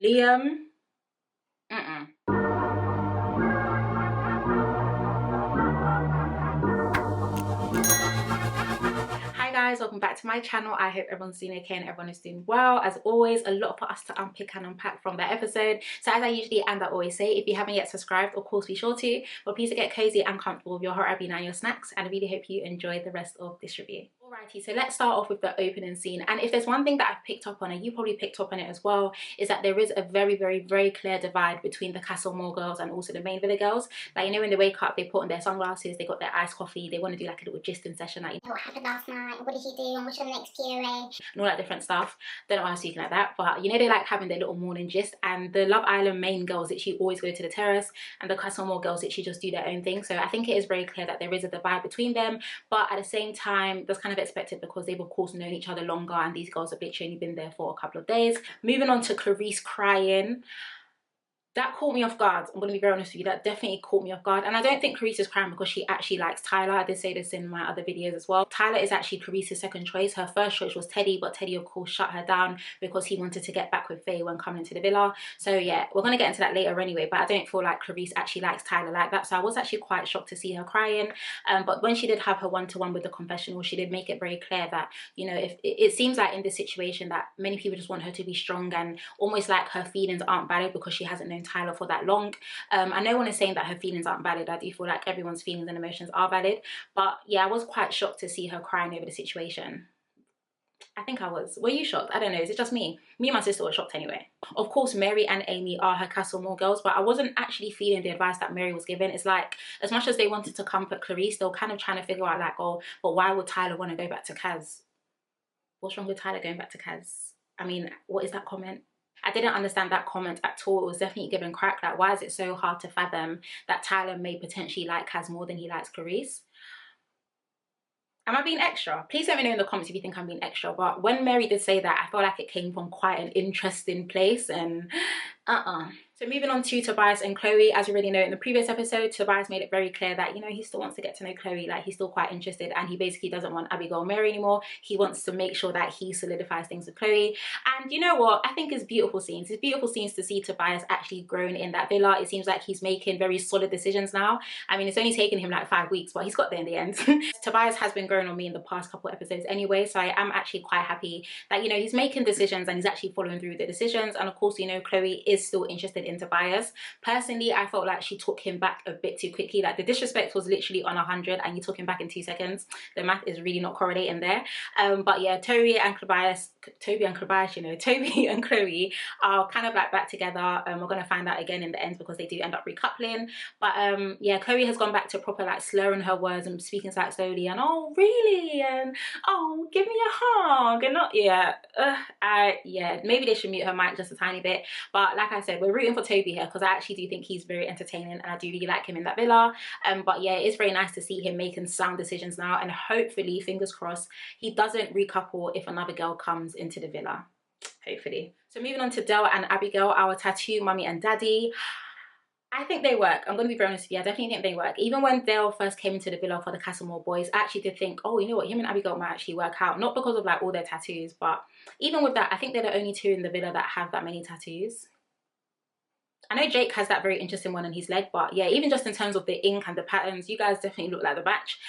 Liam, Hi guys, welcome back to my channel. I hope everyone's doing okay and everyone is doing well. As always, a lot for us to unpick and unpack from that episode. So as I usually and I always say, if you haven't yet subscribed, of course be sure to. But please get cozy and comfortable with your hot Abby and your snacks, and I really hope you enjoy the rest of this review. Alrighty, so let's start off with the opening scene. And if there's one thing that I've picked up on, and you probably picked up on it as well, is that there is a very clear divide between the Casa Amor girls and also the main villa girls. Like, you know, when they wake up, they put on their sunglasses, they got their iced coffee, they want to do like a little gisting session, like, what happened last night, what did you do, and what's your next POA, and all that different stuff. Don't know why I'm speaking like that, but you know, they like having their little morning gist. And the Love Island main girls literally always go to the terrace, and the Casa Amor girls literally just do their own thing. So I think it is very clear that there is a divide between them, but at the same time that's kind of expected because they've of course known each other longer, and these girls have literally only been there for a couple of days. Moving on to Clarisse crying. That caught me off guard. I'm going to be very honest with you, that definitely caught me off guard. And I don't think Clarisse is crying because she actually likes Tyler. I did say this in my other videos as well. Tyler is actually Clarisse's second choice. Her first choice was Teddy, but Teddy of course shut her down because he wanted to get back with Faye when coming to the villa. So yeah, we're going to get into that later anyway, but I don't feel like Clarisse actually likes Tyler like that. So I was actually quite shocked to see her crying. But when she did have her one-to-one with the confessional, she did make it very clear that, you know, if it seems like in this situation that many people just want her to be strong, and almost like her feelings aren't valid because she hasn't known Tyler for that long. And no one is saying that her feelings aren't valid. I do feel like everyone's feelings and emotions are valid, but yeah, I was quite shocked to see her crying over the situation. I think I was. Were you shocked? I don't know. Is it just me? Me and my sister were shocked anyway. Of course, Mary and Amy are her Casa Amor girls, but I wasn't actually feeling the advice that Mary was given. It's like, as much as they wanted to comfort Clarisse, they were kind of trying to figure out like, oh, but why would Tyler want to go back to Kaz? What's wrong with Tyler going back to Kaz? I mean, what is that comment? I didn't understand that comment at all. It was definitely given crack. Like, why is it so hard to fathom that Tyler may potentially like Kaz more than he likes Clarisse? Am I being extra? Please let me know in the comments if you think I'm being extra. But when Mary did say that, I felt like it came from quite an interesting place, and So moving on to Tobias and Chloe. As you already know, in the previous episode, Tobias made it very clear that, you know, he still wants to get to know Chloe, like he's still quite interested, and he basically doesn't want Abigail and Mary anymore. He wants to make sure that he solidifies things with Chloe. And you know what? I think it's beautiful scenes. It's beautiful scenes to see Tobias actually grown in that villa. It seems like he's making very solid decisions now. I mean, it's only taken him like 5 weeks, but he's got there in the end. Tobias has been growing on me in the past couple episodes anyway, so I am actually quite happy that, you know, he's making decisions and he's actually following through with the decisions. And of course, you know, Chloe is still interested in Tobias. Personally, I felt like she took him back a bit too quickly. Like, the disrespect was literally on 100 and you took him back in 2 seconds. The math is really not correlating there. But yeah, Toby and Chloe are kind of like back together. We're gonna find out again in the end because they do end up recoupling. But yeah, Chloe has gone back to proper like slurring her words and speaking like slowly, and oh really, and oh give me a hug, and not yeah, yeah, maybe they should mute her mic just a tiny bit. But like I said, we're rooting for Toby here because I actually do think he's very entertaining and I do really like him in that villa. But yeah, it's very nice to see him making sound decisions now, and hopefully, fingers crossed, he doesn't recouple if another girl comes into the villa. Hopefully. So moving on to Del and Abigail, our tattoo mummy and daddy. I think they work. I'm going to be very honest with you. I definitely think they work. Even when Dale first came into the villa for the Casa Amor boys, I actually did think, oh, you know what, him and Abigail might actually work out. Not because of like all their tattoos, but even with that, I think they're the only two in the villa that have that many tattoos. I know Jake has that very interesting one on his leg, but yeah, even just in terms of the ink and the patterns, you guys definitely look like the match.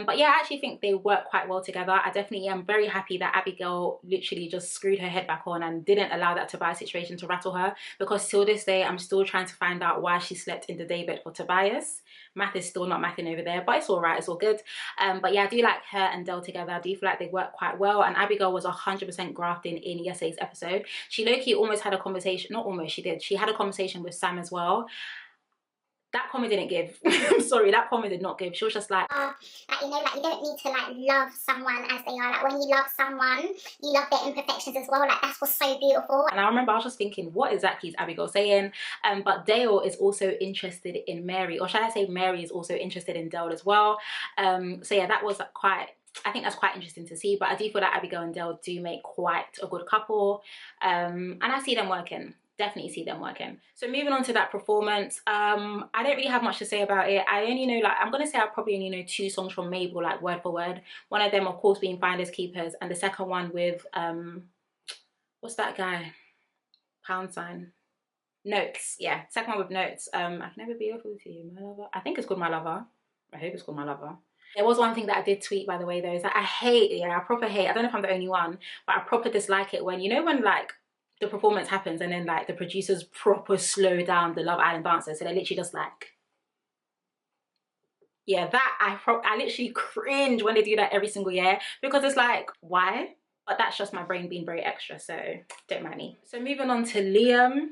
But yeah, I actually think they work quite well together. I definitely am very happy that Abigail literally just screwed her head back on and didn't allow that Tobias situation to rattle her, because till this day, I'm still trying to find out why she slept in the daybed for Tobias. Math is still not mathing over there, but it's all right, it's all good. But yeah, I do like her and Del together. I do feel like they work quite well, and Abigail was 100% grafting in yesterday's episode. She low-key almost had a conversation, not almost, she did. She had a conversation with Sam as well. That comment didn't give. I'm sorry, that comment did not give. She was just like, like, you know, like, you don't need to like love someone as they are. Like, when you love someone, you love their imperfections as well. Like, that's what's so beautiful. And I remember I was just thinking, what exactly is Abigail saying? But Dale is also interested in Mary, or should I say Mary is also interested in Dale as well. So yeah, that was quite, I think that's quite interesting to see. But I do feel that Abigail and Dale do make quite a good couple, and I see them working. Definitely see them working. So moving on to that performance, I don't really have much to say about it. I only know, like, I'm gonna say I probably only know 2 songs from Mabel, like word for word. One of them of course being Finders Keepers, and the second one with what's that guy, pound sign, Notes, yeah, second one with notes. I can never be awful to you, my lover. I think it's called My Lover. I hope it's called My Lover. There was one thing that I did tweet, by the way, though, is that I hate, yeah, I proper hate, I don't know if I'm the only one, but I proper dislike it when, you know, when like the performance happens and then like the producers proper slow down the Love Island dancers, so they're literally just like, yeah, that I literally cringe when they do that every single year, because it's like, why? But that's just my brain being very extra, so don't mind me. So moving on to Liam.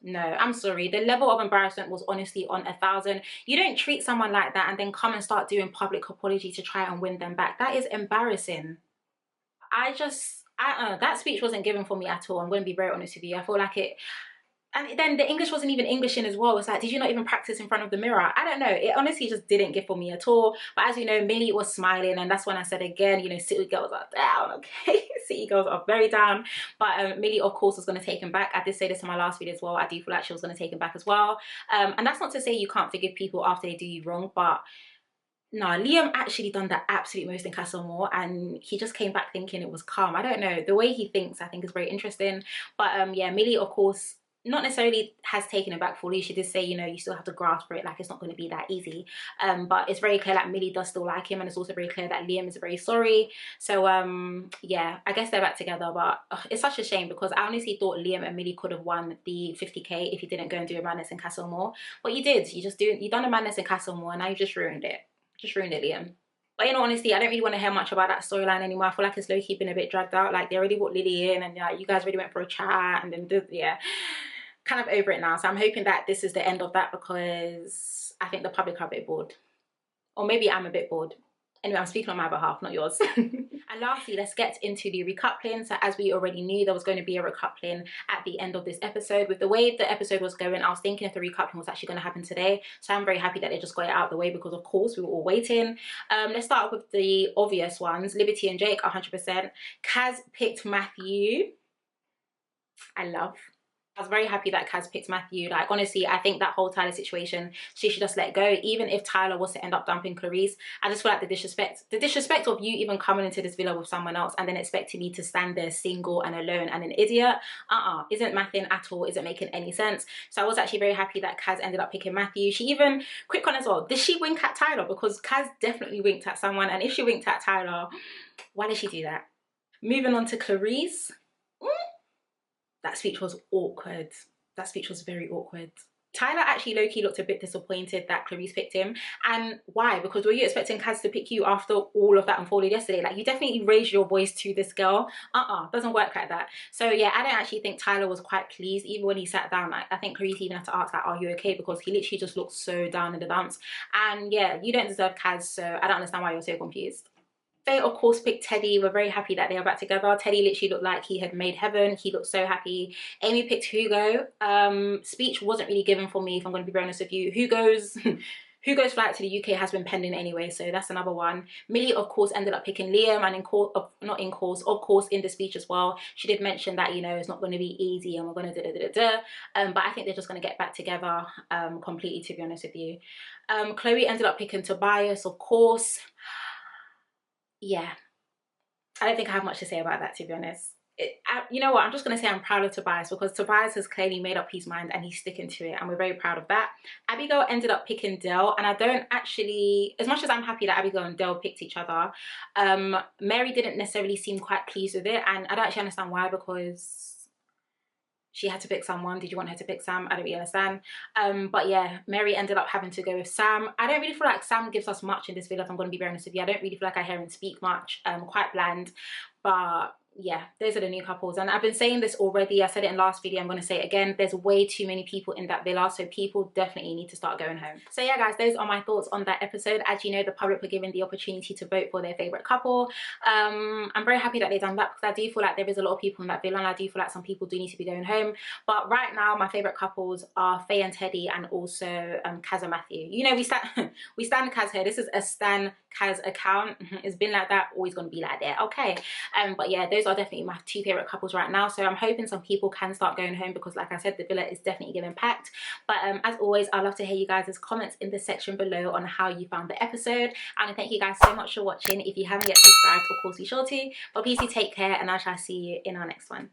No, I'm sorry. The level of embarrassment was honestly on 1,000. You don't treat someone like that and then come and start doing public apology to try and win them back. That is embarrassing. That speech wasn't given for me at all. I'm going to be very honest with you. I feel like it, and then the English wasn't even Englishing as well. It's like, did you not even practice in front of the mirror? I don't know. It honestly just didn't give for me at all. But as you know, Millie was smiling, and that's when I said again, you know, city girls are down, okay? City girls are very down. But Millie, of course, was going to take him back. I did say this in my last video as well. I do feel like she was going to take him back as well. And that's not to say you can't forgive people after they do you wrong, but no, Liam actually done the absolute most in Casa Amor, and he just came back thinking it was calm. I don't know. The way he thinks, I think, is very interesting. But yeah, Millie, of course, not necessarily has taken it back fully. She did say, you know, you still have to grasp for it, like it's not going to be that easy. But it's very clear that Millie does still like him, and it's also very clear that Liam is very sorry. So yeah, I guess they're back together, but it's such a shame because I honestly thought Liam and Millie could have won the 50k if you didn't go and do a madness in Casa Amor. But you did. You done a madness in Casa Amor, and now you just ruined it. Just ruined it, Liam. But in all honesty, I don't really want to hear much about that storyline anymore. I feel like it's low-key been a bit dragged out. Like, they already brought Lily in, and like, you guys really went for a chat, and then yeah, kind of over it now. So I'm hoping that this is the end of that, because I think the public are a bit bored, or maybe I'm a bit bored. Anyway, I'm speaking on my behalf, not yours. And lastly, let's get into the recoupling. So as we already knew, there was going to be a recoupling at the end of this episode. With the way the episode was going, I was thinking if the recoupling was actually going to happen today. So I'm very happy that they just got it out of the way, because of course we were all waiting. Let's start with the obvious ones. Liberty and Jake, 100%. Kaz picked Matthew. I was very happy that Kaz picked Matthew. Like, honestly, I think that whole Tyler situation, she should just let go. Even if Tyler was to end up dumping Clarisse, I just feel like the disrespect of you even coming into this villa with someone else and then expecting me to stand there single and alone and an idiot, isn't mathing at all, isn't making any sense. So I was actually very happy that Kaz ended up picking Matthew. She even, quick one as well, did she wink at Tyler? Because Kaz definitely winked at someone, and if she winked at Tyler, why did she do that? Moving on to Clarisse. That speech was awkward. That speech was very awkward. Tyler actually low-key looked a bit disappointed that Clarisse picked him. And why? Because were you expecting Kaz to pick you after all of that unfolded yesterday? Like, you definitely raised your voice to this girl. Doesn't work like that. So yeah, I don't actually think Tyler was quite pleased. Even when he sat down, like, I think Clarisse even had to ask, like, are you okay? Because he literally just looked so down in the dumps. And yeah, you don't deserve Kaz, so I don't understand why you're so confused. They, of course, picked Teddy. We're very happy that they are back together. Teddy literally looked like he had made heaven. He looked so happy. Amy picked Hugo. Speech wasn't really given for me, if I'm going to be very honest with you. Hugo's flight to the UK has been pending anyway, so that's another one. Millie, of course, ended up picking Liam, and of course, in the speech as well, she did mention that, you know, it's not going to be easy and we're going to but I think they're just going to get back together completely, to be honest with you. Chloe ended up picking Tobias, of course. Yeah, I don't think I have much to say about that, to be honest. You know what, I'm just going to say I'm proud of Tobias, because Tobias has clearly made up his mind and he's sticking to it, and we're very proud of that. Abigail ended up picking Del, and I don't actually, as much as I'm happy that Abigail and Del picked each other, Mary didn't necessarily seem quite pleased with it, and I don't actually understand why, because she had to pick someone. Did you want her to pick Sam? I don't really understand. But yeah, Mary ended up having to go with Sam. I don't really feel like Sam gives us much in this video, if I'm going to be very honest with you. I don't really feel like I hear him speak much. Quite bland. But yeah, those are the new couples, and I've been saying this already. I said it in last video, I'm going to say it again. There's way too many people in that villa, so people definitely need to start going home. So yeah, guys, those are my thoughts on that episode. As you know, the public were given the opportunity to vote for their favorite couple. I'm very happy that they've done that, because I do feel like there is a lot of people in that villa, and I do feel like some people do need to be going home. But right now, my favorite couples are Faye and Teddy, and also Kaz and Matthew. You know, we stand Kaz here. This is a stan Kaz account. It's been like that, always going to be like that, okay? But yeah, those are definitely my two favorite couples right now. So I'm hoping some people can start going home, because like I said, the villa is definitely getting packed. But as always, I'd love to hear you guys' comments in the section below on how you found the episode. And thank you guys so much for watching. If you haven't yet subscribed, of course be sure to. But please do take care, and I shall see you in our next one.